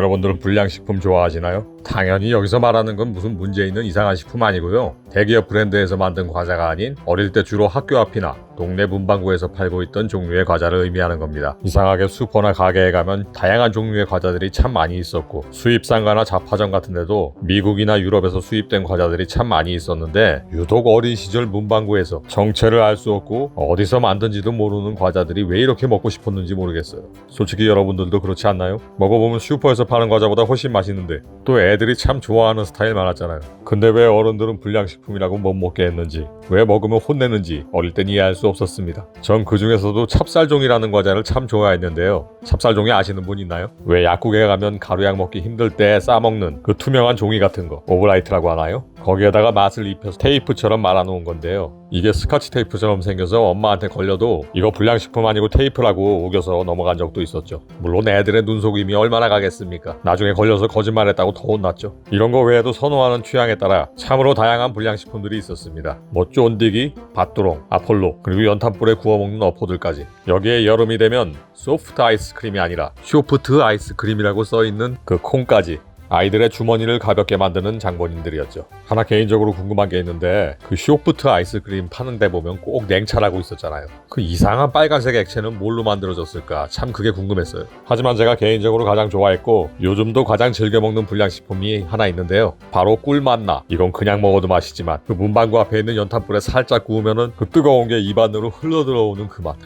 여러분들은 불량식품 좋아하시나요? 당연히 여기서 말하는 건 무슨 문제 있는 이상한 식품 아니고요. 대기업 브랜드에서 만든 과자가 아닌 어릴 때 주로 학교 앞이나 동네 문방구에서 팔고 있던 종류의 과자를 의미하는 겁니다. 이상하게 슈퍼나 가게에 가면 다양한 종류의 과자들이 참 많이 있었고 수입상가나 잡화점 같은 데도 미국이나 유럽에서 수입된 과자들이 참 많이 있었는데 유독 어린 시절 문방구에서 정체를 알 수 없고 어디서 만든지도 모르는 과자들이 왜 이렇게 먹고 싶었는지 모르겠어요. 솔직히 여러분들도 그렇지 않나요? 먹어보면 슈퍼에서 파는 과자보다 훨씬 맛있는데 또 애들이 참 좋아하는 스타일 많았잖아요. 근데 왜 어른들은 불량식품이라고 못 먹게 했는지, 왜 먹으면 혼내는지 어릴 땐 이해할 수 없었습니다. 전 그 중에서도 찹쌀종이라는 과자를 참 좋아했는데요. 찹쌀종이 아시는 분 있나요? 왜 약국에 가면 가루약 먹기 힘들 때 싸먹는 그 투명한 종이 같은 거, 오브라이트라고 하나요? 거기에다가 맛을 입혀서 테이프처럼 말아놓은 건데요. 이게 스카치 테이프처럼 생겨서 엄마한테 걸려도 이거 불량식품 아니고 테이프라고 우겨서 넘어간 적도 있었죠. 물론 애들의 눈속임이 얼마나 가겠습니까? 나중에 걸려서 거짓말했다고 더 혼났죠. 이런 거 외에도 선호하는 취향에 따라 참으로 다양한 불량식품들이 있었습니다. 뭐 쫀디기, 밭두렁, 아폴로, 그리고 연탄불에 구워먹는 어포들까지. 여기에 여름이 되면 소프트 아이스크림이 아니라 쇼프트 아이스크림이라고 써있는 그 콩까지. 아이들의 주머니를 가볍게 만드는 장본인들이었죠. 하나 개인적으로 궁금한 게 있는데 그 쇼프트 아이스크림 파는 데 보면 꼭 냉차라고 있었잖아요. 그 이상한 빨간색 액체는 뭘로 만들어졌을까 참 그게 궁금했어요. 하지만 제가 개인적으로 가장 좋아했고 요즘도 가장 즐겨 먹는 불량식품이 하나 있는데요. 바로 꿀맛나. 이건 그냥 먹어도 맛있지만 그 문방구 앞에 있는 연탄불에 살짝 구우면은 그 뜨거운 게 입 안으로 흘러들어오는 그 맛.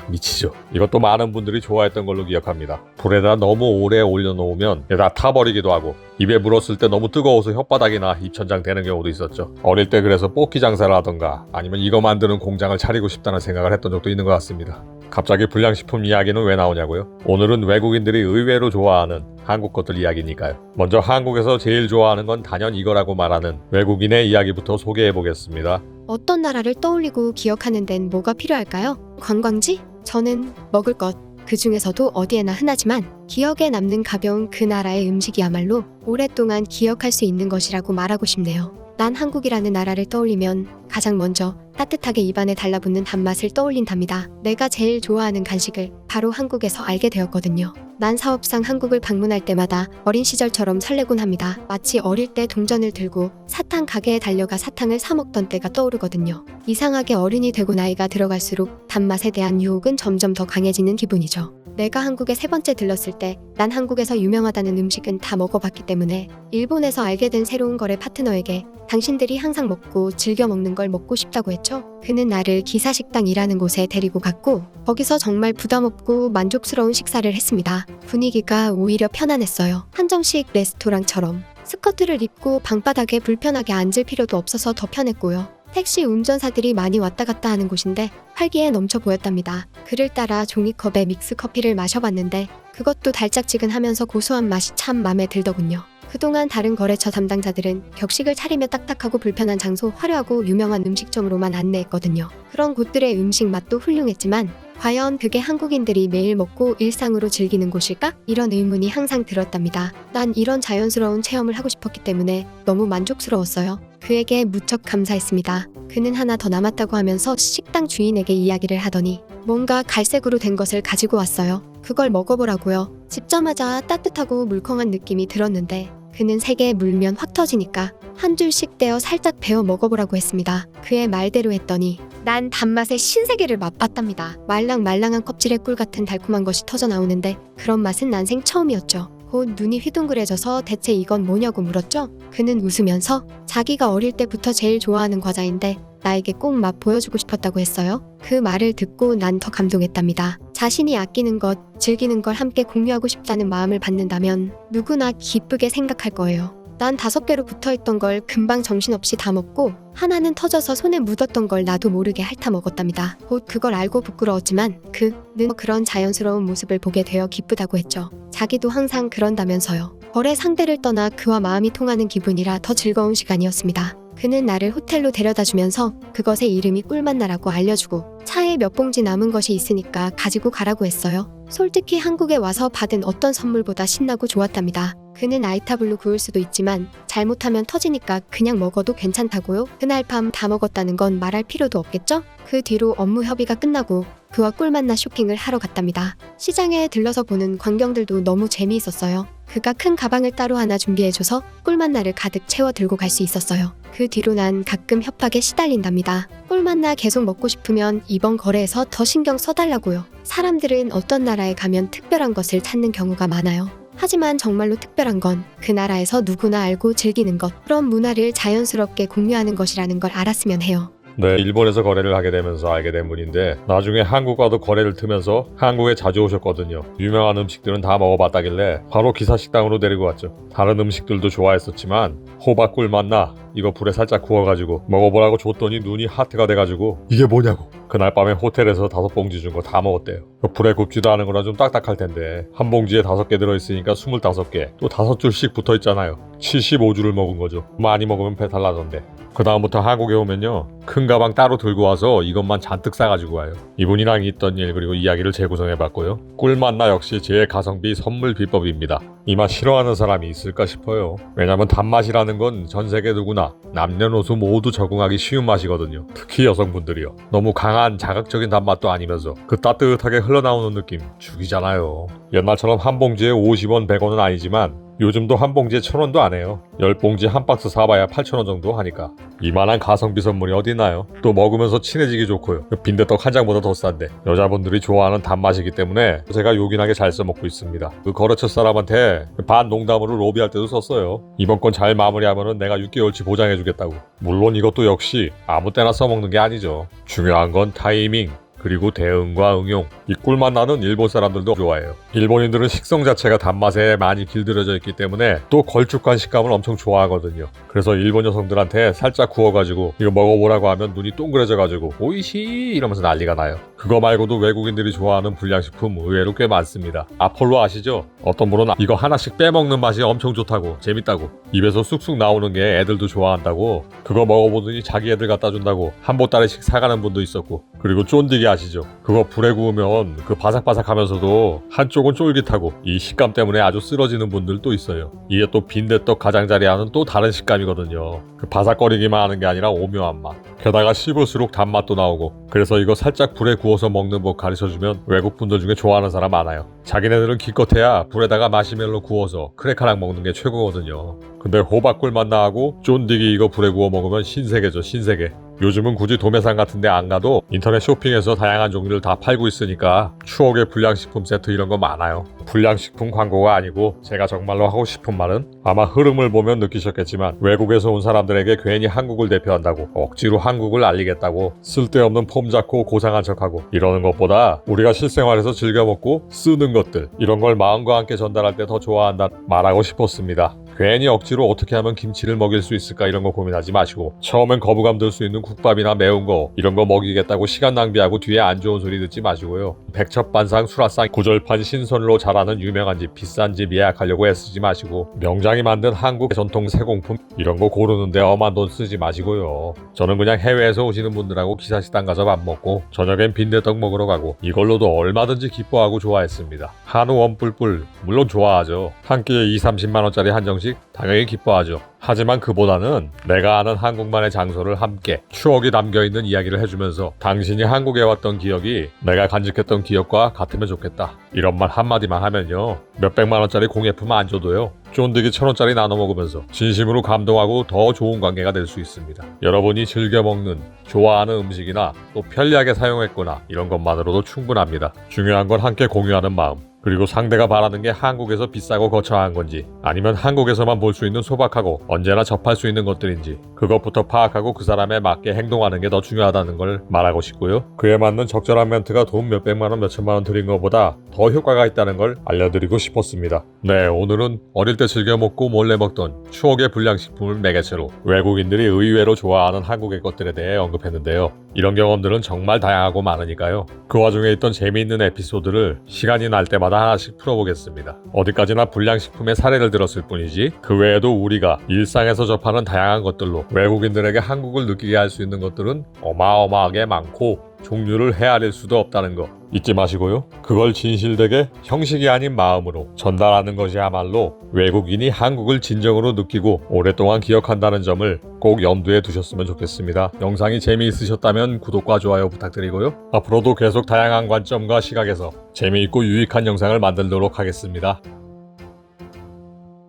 미치죠. 이것도 많은 분들이 좋아했던 걸로 기억합니다. 불에다 너무 오래 올려놓으면 다 타버리기도 하고 입에 물었을 때 너무 뜨거워서 혓바닥이나 입천장 되는 경우도 있었죠. 어릴 때 그래서 뽑기 장사를 하던가 아니면 이거 만드는 공장을 차리고 싶다는 생각을 했던 적도 있는 것 같습니다. 갑자기 불량식품 이야기는 왜 나오냐고요? 오늘은 외국인들이 의외로 좋아하는 한국 것들 이야기니까요. 먼저 한국에서 제일 좋아하는 건 단연 이거라고 말하는 외국인의 이야기부터 소개해보겠습니다. 어떤 나라를 떠올리고 기억하는 데는 뭐가 필요할까요? 관광지? 저는 먹을 것. 그 중에서도 어디에나 흔하지만 기억에 남는 가벼운 그 나라의 음식이야말로 오랫동안 기억할 수 있는 것이라고 말하고 싶네요. 난 한국이라는 나라를 떠올리면 가장 먼저 따뜻하게 입안에 달라붙는 단맛을 떠올린답니다. 내가 제일 좋아하는 간식을 바로 한국에서 알게 되었거든요. 난 사업상 한국을 방문할 때마다 어린 시절처럼 설레곤 합니다. 마치 어릴 때 동전을 들고 사탕 가게에 달려가 사탕을 사 먹던 때가 떠오르거든요. 이상하게 어른이 되고 나이가 들어갈수록 단맛에 대한 유혹은 점점 더 강해지는 기분이죠. 내가 한국에 3번째 들렀을 때 난 한국에서 유명하다는 음식은 다 먹어봤기 때문에 일본에서 알게 된 새로운 거래 파트너에게 당신들이 항상 먹고 즐겨 먹는 걸 먹고 싶다고 했죠. 그는 나를 기사식당이라는 곳에 데리고 갔고 거기서 정말 부담없고 만족스러운 식사를 했습니다. 분위기가 오히려 편안했어요. 한정식 레스토랑처럼 스커트를 입고 방바닥에 불편하게 앉을 필요도 없어서 더 편했고요. 택시 운전사들이 많이 왔다 갔다 하는 곳인데 활기에 넘쳐 보였답니다. 그를 따라 종이컵에 믹스커피를 마셔봤는데 그것도 달짝지근하면서 고소한 맛이 참 마음에 들더군요. 그동안 다른 거래처 담당자들은 격식을 차리며 딱딱하고 불편한 장소, 화려하고 유명한 음식점으로만 안내했거든요. 그런 곳들의 음식 맛도 훌륭했지만 과연 그게 한국인들이 매일 먹고 일상으로 즐기는 곳일까? 이런 의문이 항상 들었답니다. 난 이런 자연스러운 체험을 하고 싶었기 때문에 너무 만족스러웠어요. 그에게 무척 감사했습니다. 그는 하나 더 남았다고 하면서 식당 주인에게 이야기를 하더니 뭔가 갈색으로 된 것을 가지고 왔어요. 그걸 먹어보라고요. 집자마자 따뜻하고 물컹한 느낌이 들었는데 그는 3개 물면 확 터지니까 한 줄씩 떼어 살짝 베어 먹어보라고 했습니다. 그의 말대로 했더니 난 단맛의 신세계를 맛봤답니다. 말랑말랑한 껍질에 꿀 같은 달콤한 것이 터져 나오는데 그런 맛은 난생 처음이었죠. 곧 눈이 휘둥그레져서 대체 이건 뭐냐고 물었죠. 그는 웃으면서 자기가 어릴 때부터 제일 좋아하는 과자인데 나에게 꼭 맛 보여주고 싶었다고 했어요. 그 말을 듣고 난 더 감동했답니다. 자신이 아끼는 것, 즐기는 걸 함께 공유하고 싶다는 마음을 받는다면 누구나 기쁘게 생각할 거예요. 난 5개로 붙어있던 걸 금방 정신없이 다 먹고 하나는 터져서 손에 묻었던 걸 나도 모르게 핥아 먹었답니다. 곧 그걸 알고 부끄러웠지만 그는 그런 자연스러운 모습을 보게 되어 기쁘다고 했죠. 자기도 항상 그런다면서요. 거래 상대를 떠나 그와 마음이 통하는 기분이라 더 즐거운 시간이었습니다. 그는 나를 호텔로 데려다주면서 그것의 이름이 꿀맛나라고 알려주고 차에 몇 봉지 남은 것이 있으니까 가지고 가라고 했어요. 솔직히 한국에 와서 받은 어떤 선물보다 신나고 좋았답니다. 그는 아이타블로 구울 수도 있지만 잘못하면 터지니까 그냥 먹어도 괜찮다고요? 그날 밤 다 먹었다는 건 말할 필요도 없겠죠? 그 뒤로 업무 협의가 끝나고 그와 꿀맛나 쇼핑을 하러 갔답니다. 시장에 들러서 보는 광경들도 너무 재미있었어요. 그가 큰 가방을 따로 하나 준비해줘서 꿀맛나를 가득 채워 들고 갈 수 있었어요. 그 뒤로 난 가끔 협박에 시달린답니다. 꿀맛나 계속 먹고 싶으면 이번 거래에서 더 신경 써달라고요. 사람들은 어떤 나라에 가면 특별한 것을 찾는 경우가 많아요. 하지만 정말로 특별한 건 그 나라에서 누구나 알고 즐기는 것, 그런 문화를 자연스럽게 공유하는 것이라는 걸 알았으면 해요. 네, 일본에서 거래를 하게 되면서 알게 된 분인데 나중에 한국과도 거래를 트면서 한국에 자주 오셨거든요. 유명한 음식들은 다 먹어봤다길래 바로 기사식당으로 데리고 왔죠. 다른 음식들도 좋아했었지만 호박 꿀맛나 이거 불에 살짝 구워가지고 먹어보라고 줬더니 눈이 하트가 돼가지고 이게 뭐냐고. 그날 밤에 호텔에서 5봉지 준 거 다 먹었대요. 불에 굽지도 않은 거라 좀 딱딱할 텐데 한 봉지에 5개 들어있으니까 25개, 또 5줄씩 붙어있잖아요. 75줄을 먹은 거죠. 많이 먹으면 배탈 나던데. 그 다음부터 한국에 오면요, 큰 가방 따로 들고 와서 이것만 잔뜩 싸가지고 와요. 이분이랑 있던 일 그리고 이야기를 재구성해봤고요. 꿀맛나 역시 제 가성비 선물 비법입니다. 이 맛 싫어하는 사람이 있을까 싶어요. 왜냐면 단맛이라는 건 전 세계 누구나 남녀노소 모두 적응하기 쉬운 맛이거든요. 특히 여성분들이요. 너무 강한 자극적인 단맛도 아니면서 그 따뜻하게 흘러나오는 느낌 죽이잖아요. 옛날처럼 한 봉지에 50원 100원은 아니지만 요즘도 한 봉지에 1,000원도 안 해요. 10봉지 한 박스 사봐야 8,000원 정도 하니까. 이만한 가성비 선물이 어딨나요? 또 먹으면서 친해지기 좋고요. 빈대떡 한 장보다 더 싼데 여자분들이 좋아하는 단맛이기 때문에 제가 요긴하게 잘 써먹고 있습니다. 그 거래처 사람한테 반 농담으로 로비할 때도 썼어요. 이번 건 잘 마무리하면 내가 6개월치 보장해주겠다고. 물론 이것도 역시 아무 때나 써먹는 게 아니죠. 중요한 건 타이밍, 그리고 대응과 응용. 이 꿀맛 나는 일본 사람들도 좋아해요. 일본인들은 식성 자체가 단맛에 많이 길들여져 있기 때문에 또 걸쭉한 식감을 엄청 좋아하거든요. 그래서 일본 여성들한테 살짝 구워가지고 이거 먹어보라고 하면 눈이 동그래져가지고 오이시 이러면서 난리가 나요. 그거 말고도 외국인들이 좋아하는 불량식품 의외로 꽤 많습니다. 아폴로 아시죠? 어떤 분은 이거 하나씩 빼먹는 맛이 엄청 좋다고, 재밌다고, 입에서 쑥쑥 나오는 게 애들도 좋아한다고, 그거 먹어보더니 자기 애들 갖다 준다고 한 보따리씩 사가는 분도 있었고, 그리고 쫀디기 아시죠? 그거 불에 구우면 그 바삭바삭하면서도 한쪽은 쫄깃하고 이 식감 때문에 아주 쓰러지는 분들도 있어요. 이게 또 빈대떡 가장자리와는 또 다른 식감이거든요. 그 바삭거리기만 하는 게 아니라 오묘한 맛. 게다가 씹을수록 단맛도 나오고. 그래서 이거 살짝 불에 구워서 먹는 법 가르쳐주면 외국 분들 중에 좋아하는 사람 많아요. 자기네들은 기껏해야 불에다가 마시멜로 구워서 크래커랑 먹는 게 최고거든요. 근데 호박꿀 맛 나고 쫀디기 이거 불에 구워 먹으면 신세계죠, 신세계. 요즘은 굳이 도매상 같은 데 안 가도 인터넷 쇼핑에서 다양한 종류를 다 팔고 있으니까 추억의 불량식품 세트 이런 거 많아요. 불량식품 광고가 아니고 제가 정말로 하고 싶은 말은, 아마 흐름을 보면 느끼셨겠지만 외국에서 온 사람들에게 괜히 한국을 대표한다고 억지로 한국을 알리겠다고 쓸데없는 폼 잡고 고상한 척하고 이러는 것보다 우리가 실생활에서 즐겨 먹고 쓰는 것들, 이런 걸 마음과 함께 전달할 때 더 좋아한다 말하고 싶었습니다. 괜히 억지로 어떻게 하면 김치를 먹일 수 있을까 이런 거 고민하지 마시고, 처음엔 거부감 들 수 있는 국밥이나 매운 거 이런 거 먹이겠다고 시간 낭비하고 뒤에 안 좋은 소리 듣지 마시고요. 백첩반상 수라상 구절판 신선로 잘하는 유명한 집, 비싼 집 예약하려고 애쓰지 마시고, 명장이 만든 한국 전통 세공품 이런 거 고르는데 엄한 돈 쓰지 마시고요. 저는 그냥 해외에서 오시는 분들하고 기사식당 가서 밥 먹고 저녁엔 빈대떡 먹으러 가고 이걸로도 얼마든지 기뻐하고 좋아했습니다. 한우 원뿔뿔 물론 좋아하죠. 한 끼에 20-30만원짜리 한정식 당연히 기뻐하죠. 하지만 그보다는 내가 아는 한국만의 장소를 함께 추억이 담겨있는 이야기를 해주면서 당신이 한국에 왔던 기억이 내가 간직했던 기억과 같으면 좋겠다, 이런 말 한마디만 하면요, 몇백만원짜리 공예품 안 줘도요 쫀디기 1,000원짜리 나눠 먹으면서 진심으로 감동하고 더 좋은 관계가 될 수 있습니다. 여러분이 즐겨 먹는 좋아하는 음식이나 또 편리하게 사용했거나 이런 것만으로도 충분합니다. 중요한 건 함께 공유하는 마음, 그리고 상대가 바라는 게 한국에서 비싸고 거창한 건지 아니면 한국에서만 볼 수 있는 소박하고 언제나 접할 수 있는 것들인지 그것부터 파악하고 그 사람에 맞게 행동하는 게 더 중요하다는 걸 말하고 싶고요. 그에 맞는 적절한 멘트가 돈 몇백만원 몇천만원 들인 것보다 더 효과가 있다는 걸 알려드리고 싶었습니다. 네, 오늘은 어릴 때 즐겨 먹고 몰래 먹던 추억의 불량식품을 매개체로 외국인들이 의외로 좋아하는 한국의 것들에 대해 언급했는데요. 이런 경험들은 정말 다양하고 많으니까요. 그 와중에 있던 재미있는 에피소드를 시간이 날 때마다 하나씩 풀어보겠습니다. 어디까지나 불량식품의 사례를 들었을 뿐이지 그 외에도 우리가 일상에서 접하는 다양한 것들로 외국인들에게 한국을 느끼게 할 수 있는 것들은 어마어마하게 많고 종류를 헤아릴 수도 없다는 거 잊지 마시고요. 그걸 진실되게 형식이 아닌 마음으로 전달하는 것이야말로 외국인이 한국을 진정으로 느끼고 오랫동안 기억한다는 점을 꼭 염두에 두셨으면 좋겠습니다. 영상이 재미있으셨다면 구독과 좋아요 부탁드리고요. 앞으로도 계속 다양한 관점과 시각에서 재미있고 유익한 영상을 만들도록 하겠습니다.